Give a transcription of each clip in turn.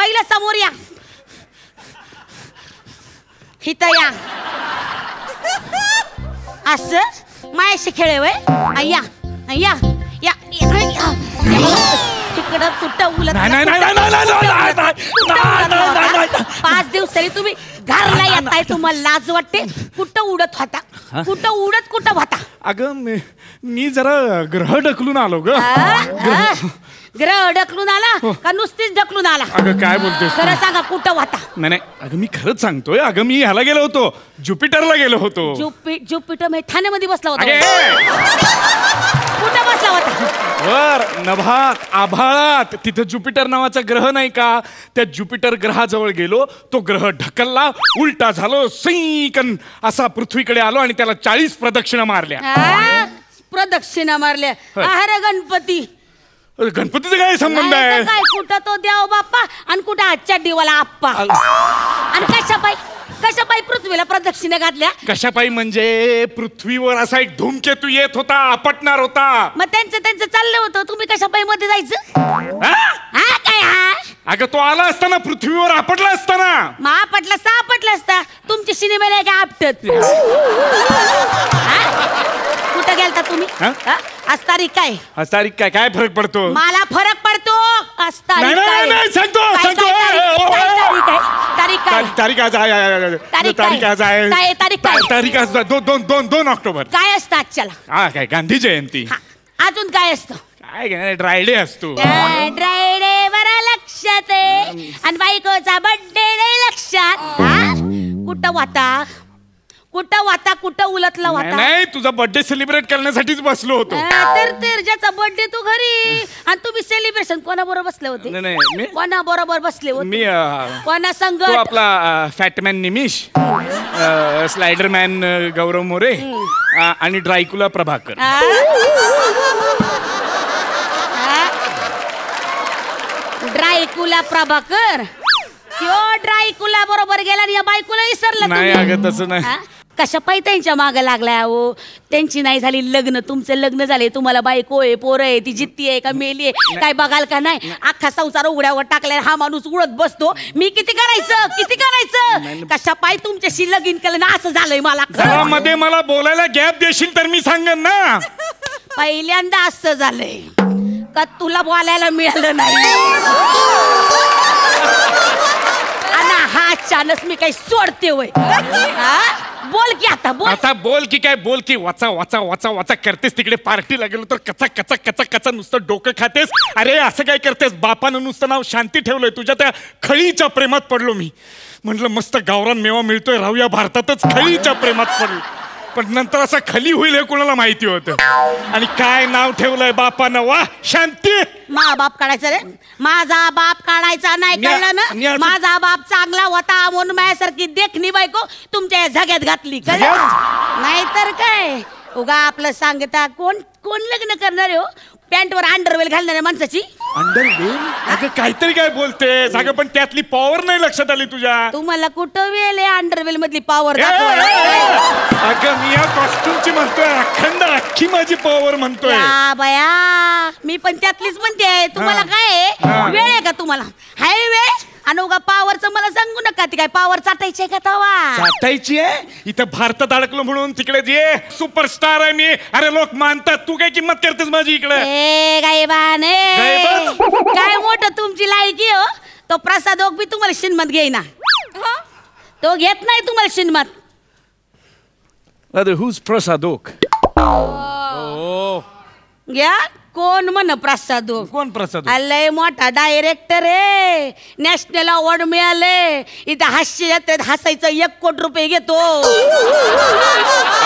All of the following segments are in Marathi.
पहिलं समोर या. इथं या. असं मायाशी खेळे वय. या या या तिकडं कुठं उलट. 5 दिवसांनी तुम्ही घरला येताय, तुम्हाला लाज वाटते? कुठं उडत होता? कुठं होता? अगं मी जरा ग्रह ढकलून आलो ग. ग्रह ढकलून आला का नुसतीच ढकलून आला? अगं काय बोलतेस? खरं सांगा, कुठं होता? नाही अगं मी खरंच सांगतोय. अगं मी ह्याला गेलो होतो, ज्युपिटरला गेलो होतो. ज्युपिटर म्हणजे ठाण्यामध्ये बसला होता? कुठं बसला होता? वर नभात आभाळात. तिथं ज्युपिटर नावाचा ग्रह नाही का, त्या ज्युपिटर ग्रहाजवळ गेलो. तो ग्रह ढकलला, उलटा झालो, सैकन असा पृथ्वीकडे आलो आणि त्याला 40 प्रदक्षिणा मारल्या. प्रदक्षिणा मारल्या? अरे गणपती. गणपतीचा काय संबंध आहे? काय कुठं तो देव बाप्पा आणि कुठं आजच्या दिवाला आप्पा. आणि कशापाई पृथ्वीला प्रदक्षिणा घातल्या? कशापाई म्हणजे पृथ्वीवर असा एक धूमकेतू येत होता, आपटणार होता. मग त्यांचं चाललं होतं, तुम्ही कशापाई मध्ये जायचं? काय अगं तो आला असताना पृथ्वीवर आपटला असताना. मग आपटला असता. तुमची सिनेमाला काय आपटत? कुठं गेलता तुम्ही? आज तारीख काय? आज तारीख काय फरक पडतो? मला फरक पडतो. आज तारीख नाही सांगतो. तारीख आज 2 ऑक्टोबर. काय असतं आजच्याला? काय गांधी जयंती. अजून काय असतं? काय ड्रायडे असतो. ड्रायडे बरं लक्षात आहे. आणि बायकोचा बर्थडे लक्षात. कुठं वाता उलटला वाता? नाही तुझा बर्थडे सेलिब्रेट करण्यासाठीच बसलो होतो. तर ज्याचा बर्थडे तो घरी आणि तुम्ही सेलिब्रेशन कोणाबरोबर बसले होते? कोणाबरोबर बसले होते? मी कोणा संग? तो आपला फॅटमॅन निमिष, स्लायडरमॅन गौरव मोरे आणि ड्रायकुला प्रभाकर. ड्रायकुला प्रभाकर? ड्रायकुला बरोबर गेला आणि या बायकोला विसरला? नाही अगं तसं नाही. कशा पायी त्यांच्या मागे लागलाय? हो त्यांची नाही झाली लग्न, तुमचं लग्न झाले, तुम्हाला बायको आहे, पोरं आहे, ती जित्ती आहे का मेली आहे काय बघाल का नाही? अख्खा संसार उघड्यावर टाकलाय, हा माणूस उडत बसतो. मी किती करायचं? कशा पायी तुमच्याशी लगीन केलं ना असं झालंय मला? मध्ये मला बोलायला गॅप देशील तर मी सांगेन ना. पहिल्यांदा असं झालंय का तुला बोलायला मिळालं नाही. हा चानस मी काही सोडते वय? बोल की आता बोल की काय बोल की वाचा करतेस. तिकडे पार्टीला गेलो तर कचा नुसतं डोकं खातेस. अरे असं काय करतेस? बापानं नुसतं नाव शांती ठेवलंय, तुझ्या त्या खळीच्या प्रेमात पडलो मी. म्हटलं मस्त गावरान मेवा मिळतोय, राहूया भारतातच. खळीच्या प्रेमात पडलो, पण नंतर असं खाली होईल हे कोणाला माहिती होतं. आणि काय नाव ठेवलंय बापानं? वा शांती. मा बाप काढायचा रे? माझा बाप काढायचा नाही, कळलं ना? माझा बाप चांगला होता म्हणून माझ्यासारखी देखणी बायको तुमच्या झग्यात घातली, कळलं? नाहीतर काय उगा आपलं सांगता. कोण लग्न करणार हो पॅन्टवर अंडरवेल घालणाऱ्या माणसाची? अंडरवेल? अगं काहीतरी काय बोलते अगं, पण त्यातली पॉवर नाही लक्षात आली तुझ्या. तुम्हाला कुठं वेळ आहे अंडरवेल मधली पॉवर? अगं मी या कॉस्ट्युमची म्हणतोय, अख्खी माझी पॉवर म्हणतोय. बया मी पण त्यातलीच म्हणते. तुम्हाला काय वेळ आहे का? तुम्हाला हाय वेळ? आणि उगा पावरचं मला सांगू नका. ती काय पावर चाटायची आहे का? तवा चाटायची आहे? इथं भारतात अडकलो म्हणून तिकडे जे सुपरस्टार आहे मी. अरे लोक मानतात, तू काय किंमत करतेस माझी इकडे? गायबान काय मोठं तुमची लायकी हो. तो प्रसाद ओक बी तुम्हाला शिनमत घेईना. तो घेत नाही तुम्हाला शिनमत. Who's प्रसाद ओक? घ्या. कोण म्हण प्रसाद ओक? कोण प्रसाद? लय मोठा डायरेक्टर आहे, नॅशनल अवॉर्ड मिळाले. इथं हास्य जत्रेत हसायचं 1 कोटी रुपये घेतो.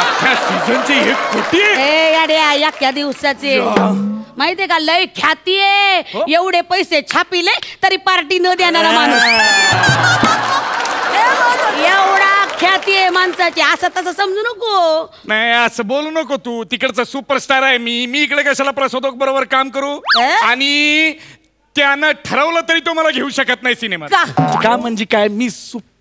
अख्ख्या सीझनचे 1 कोटी? एका दिवसाचे माहितीये का? लय ख्याती आहे. एवढे पैसे छापिले तरी पार्टी न देणारा माणूस. एवढा ख्याती आहे माणसाची, असं तसं समजू नको. नाही असं बोलू नको तू. तिकडचा सुपरस्टार आहे मी इकडे कशाला प्रसादोक बरोबर काम करू? आणि त्यानं ठरवलं तरी तो मला घेऊ शकत नाही सिनेमात. का म्हणजे काय? मी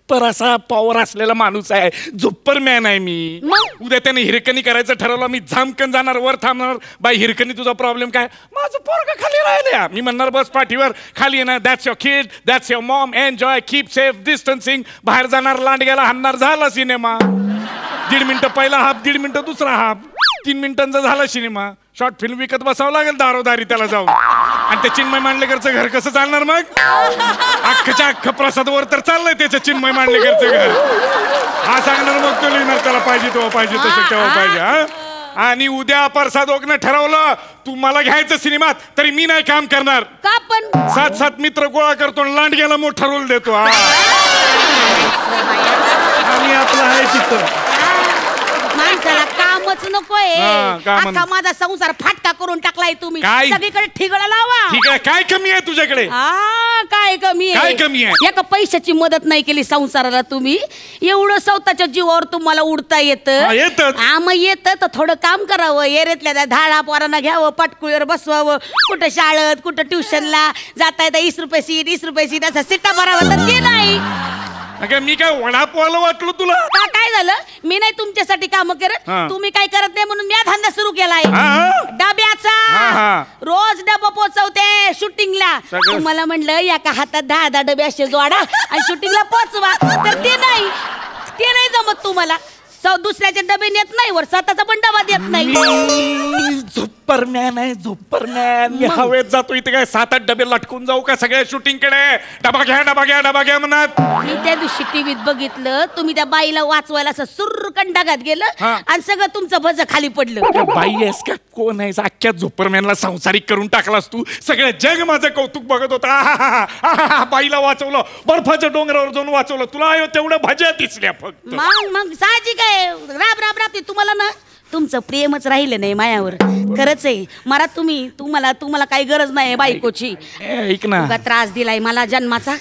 सुपर असा पॉवर असलेला माणूस आहे, झुप्परमॅन आहे मी. मग? उद्या त्याने हिरकणी करायचं ठरवलं, मी झामकन जाणार, वर थांबणार. बाई हिरकणी तुझा प्रॉब्लेम काय? माझं पोरगं खाली राहिलं. मी म्हणणार बस पाठीवर, खाली येणार, that's your kid, that's your Maugham, enjoy, keep safe distancing. बाहेर जाणार, लांडग्याला हाणणार, झाला सिनेमा. 1.5 मिनिटं पहिला हाफ, 1.5 मिनिटं दुसरा हाफ, 3 मिनिटांचा झाला सिनेमा. शॉर्ट फिल्म विकत बसावं लागेल दारोदारी त्याला जाऊन. आणि त्या चिन्मय मांडलेकरचं घर कसं चालणार मग? अख्खच्या अख्ख प्रसादवर तर चाललंय त्याचं चिन्मय मांडलेकरचं घर. हा सांगणार मग तो लिहिणार त्याला पाहिजे तेव्हा पाहिजे तसं तेव्हा पाहिजे. हा, आणि उद्या प्रसाद ओकनं ठरवलं तू मला घ्यायचं सिनेमात तरी मी नाही काम करणार. का पण? 7 मित्र गोळा करतो आणि लांडग्याला मोठा रोल देतो. आणि आपलं आहे तिथं माणसाला कामच नकोय. हा, काम अख्खा माझा संसार फाटका करून टाकलाय तुम्ही. काय? सगळीकडे ठिगळा लावा. ठीक आहे, काय कमी आहे तुझ्याकडे? काय कमी आहे? काय कमी आहे? एका पैशाची मदत नाही केली संसाराला तुम्ही. एवढं स्वतःच्या जीवावर तुम्हाला उडता येतं. येतच. मग येतं तर थोडं काम करावं. एरेतल्या धाडा पोरांना घ्यावं, पाटकुळीवर बसवावं. कुठं शाळेत कुठं ट्युशनला जाता येतं. 20 रुपये सीट, 20 रुपये सीट असं सीटा भरावं तर ते नाही. अगं मी काय वडापावला वाटलो तुला? काय झालं? मी नाही तुमच्यासाठी काम करत. तुम्ही काय करत नाही म्हणून मी हा धंदा सुरू केलाय डब्याचा. रोज डबा पोचवते शूटिंगला. तुम्हाला म्हणलं एका हातात 10 डबे असे जोडा आणि शूटिंगला पोचवा, तर ते नाही जमत तुम्हाला. दुसऱ्याचे डबे नेत नाही, वर स्वतःचा पण डबा देत नाही. झोपरमॅन आहे, झोपरमॅन. मी हवेत जातो, इथे काय 7-8 डबे लटकून जाऊ का सगळ्या शूटिंग कडे? डबा घ्या डबा घ्या डबा घ्या म्हणत. मी त्या दिवशी टीव्हीत बघितलं, तुम्ही त्या बाईला वाचवायला असं सुर्र कंडागात गेलं आणि सगळं तुमचं भज खाली पडलं. बाई आहेस का कोण आहेस? अख्ख्या झोपरमॅनला संसारिक करून टाकलास तू. सगळं जग माझं कौतुक बघत होता. बाईला वाचवलं, बर्फाच्या डोंगरावर जाऊन वाचवलं. तुला तेवढं भाज्या दिसल्या फक्त. मग साहजिक आहे. राब तुम्हाला ना तुमचं प्रेमच राहिलं नाही मायावर. खरंच आहे. मला तुम्हाला काही गरज नाही बायकोची. ऐक ना, त्रास दिलाय मला जन्माचा.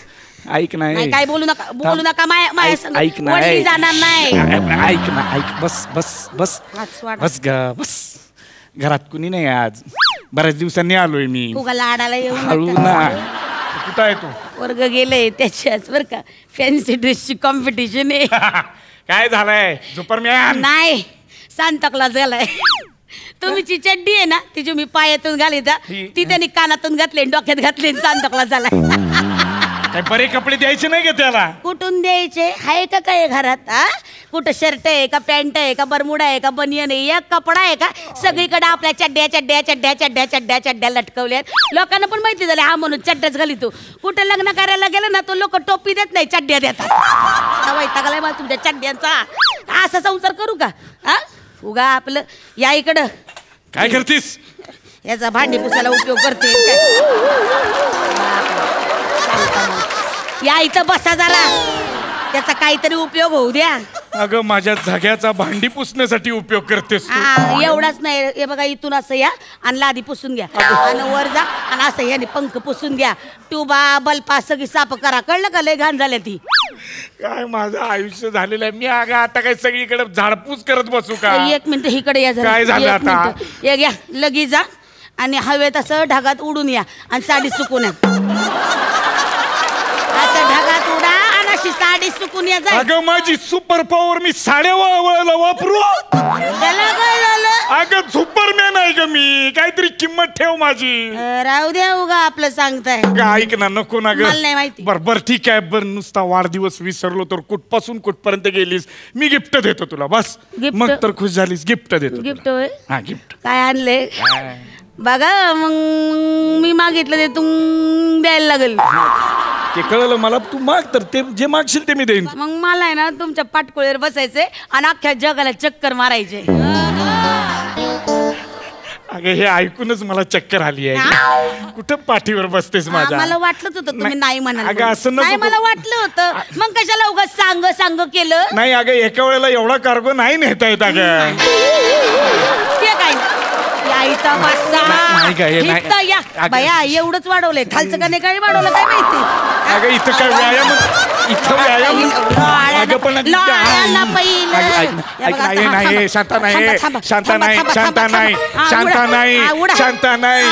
ऐक ना, काय बोलू नका माया संग. ऐक ना, वडली जाणार नाही. ऐक ना, ऐक. बस बस बस बस ग बस. घरात कुणी नाही आज. बऱ्याच दिवसांनी आलोय मी. उगा लाडाला येऊ हळू ना. कुठं आहे तू? वर्ग गेले त्याच्याच बर का. फॅन्सी ड्रेसची कॉम्पिटिशन आहे. काय झालंय झोपरमॅन? नाही, सांताक्लॉज झालाय. तुमची चड्डी आहे ना, तिची मी पायातून घाली ती त्यांनी कानातून घातली, डोक्यात घातली, सांताक्लॉज झालाय. काय बरे कपडे द्यायचे नाही का त्याला? कुठून द्यायचे? आहे का काय घरात? कुठं शर्ट आहे का, पॅन्ट आहे का, बरमुडा आहे का, बनियन आहे, एक कपडा आहे का? सगळीकडे आपल्या चड्ड्या चड्ड्या चड्ड्या चड्ड्या चड्ड्या चड्ड्या लटकवल्यात. लोकांना पण माहिती झालं हा म्हणून चड्ड्याच घाली तू. कुठं लग्न करायला गेलं ना, तो लोक टोपी देत नाही, चड्ड्या देतात. वैतागलाय मला तुमच्या चड्ड्यांचा. असा संसार करू का? उगा आपलं या इकडं. काय करतीस? याचा भांडी पुसायला उपयोग करते. या इथं बसा झाला, त्याचा काहीतरी उपयोग होऊ द्या. अगं माझ्या झग्याचा भांडी पुसण्यासाठी उपयोग करतेस तू? एवढाच नाही, हे बघा इथून असं या आणि लादी पुसून घ्या आणि वर जा आणि असं याने पंख पुसून घ्या. ट्यूबा बल्पा सगळी साफ करा. कळलं का? लय घाण झाल्या ती. काय माझं आयुष्य झालेलं आहे. मी अगं आता काय सगळीकडे झाडपूस करत बसू का? 1 मिनिट इकडे या जरा. काय झालं आता? एक या लगेच जा आणि हवेत असं ढगात उडून या आणि साडी सुकून या. असं ढगात उडा आणि अशी साडी सुकून या. अगं माझी सुपर पॉवर मी साड्या वळवायला वापरू? त्याला काय झालं? अगं सुपरमॅन आहे का मी? काहीतरी किंमत ठेव माझी. राहू द्या, उगा आपलं सांगताय. ऐक ना, नको ना ग. मला नाही माहिती. बर ठीक आहे. बर नुसता वाढदिवस विसरलो तर कुठपासून कुठपर्यंत गेलीस? मी गिफ्ट देतो तुला बस. मग तर खुश झालीस. गिफ्ट देतो. गिफ्ट होय? हा गिफ्ट. काय आणले बघा. मग मी मागितलं ते तू द्यायला लागेल. ते कळलं मला. तू माग तर ते जे मागशील ते मी देईन. मग मला आहे ना तुमच्या पाटकुळीवर बसायचे आणि अख्ख्या जगाला चक्कर मारायचे. अगं हे ऐकूनच मला चक्कर आली आहे. कुठं पाठीवर बसतेस माझ्या? मला वाटलंच होतं तुम्ही नाही म्हणाल. अगं असं नाही, मला वाटलं होतं. मग कशाला उगाच सांग केलं? नाही अगं एका वेळेला एवढा कार्गो नाही नेता येत अगं. ते काय बया एवढंच वाढवलंय. खालचं का नाही काय वाढवलं काय माहिती. अगं इथं काय व्यायाम? इथं व्यायाम अगं पण नाही. शांता नाही, शांता नाही, शांता नाही, शांता नाही, शांता नाही.